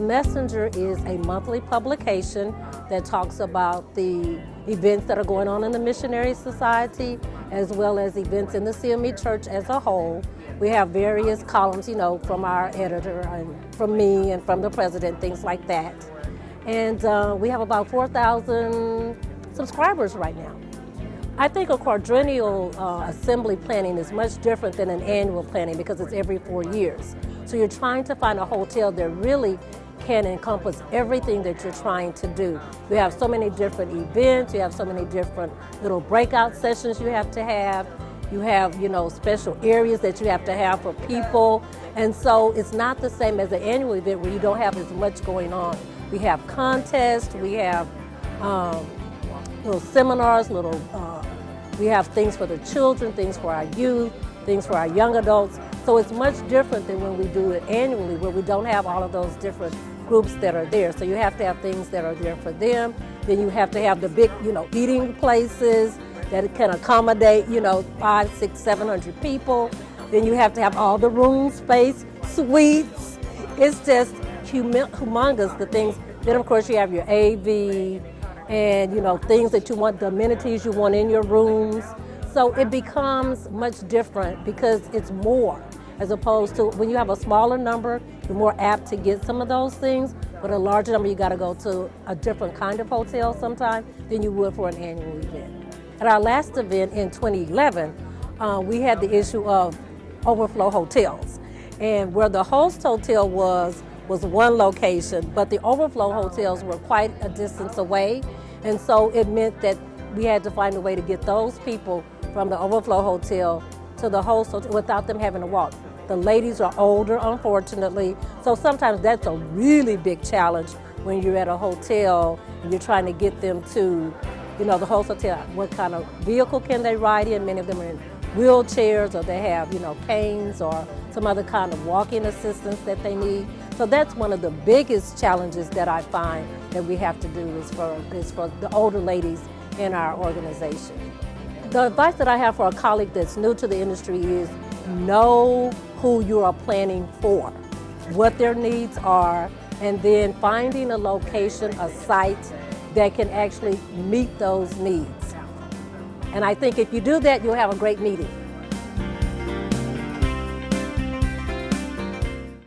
The Messenger is a monthly publication that talks about the events that are going on in the Missionary Society, as well as events in the CME Church as a whole. We have various columns, from our editor and from me and from the president, things like that. And we have about 4,000 subscribers right now. I think a quadrennial assembly planning is much different than an annual planning because it's every 4 years. So you're trying to find a hotel that really can encompass everything that you're trying to do. You have so many different events, you have so many different little breakout sessions you have to have. You have, special areas that you have to have for people. And so it's not the same as an annual event where you don't have as much going on. We have contests, we have little seminars, we have things for the children, things for our youth, things for our young adults. So it's much different than when we do it annually, where we don't have all of those different groups that are there. So you have to have things that are there for them. Then you have to have the big, eating places that can accommodate, 500, 600, 700 people. Then you have to have all the room space, suites. It's just humongous, the things. Then of course you have your AV and, things that you want, the amenities you want in your rooms. So it becomes much different because it's more, as opposed to when you have a smaller number, you're more apt to get some of those things. But a larger number, you got to go to a different kind of hotel sometime than you would for an annual event. At our last event in 2011, we had the issue of overflow hotels. And where the host hotel was one location, but the overflow hotels were quite a distance away. And so it meant that we had to find a way to get those people from the overflow hotel to the host hotel without them having to walk. The ladies are older, unfortunately, so sometimes that's a really big challenge when you're at a hotel and you're trying to get them to, the host hotel. What kind of vehicle can they ride in? Many of them are in wheelchairs, or they have, canes or some other kind of walking assistance that they need. So that's one of the biggest challenges that I find that we have to do is for the older ladies in our organization. The advice that I have for a colleague that's new to the industry is know who you are planning for, what their needs are, and then finding a location, a site that can actually meet those needs. And I think if you do that, you'll have a great meeting.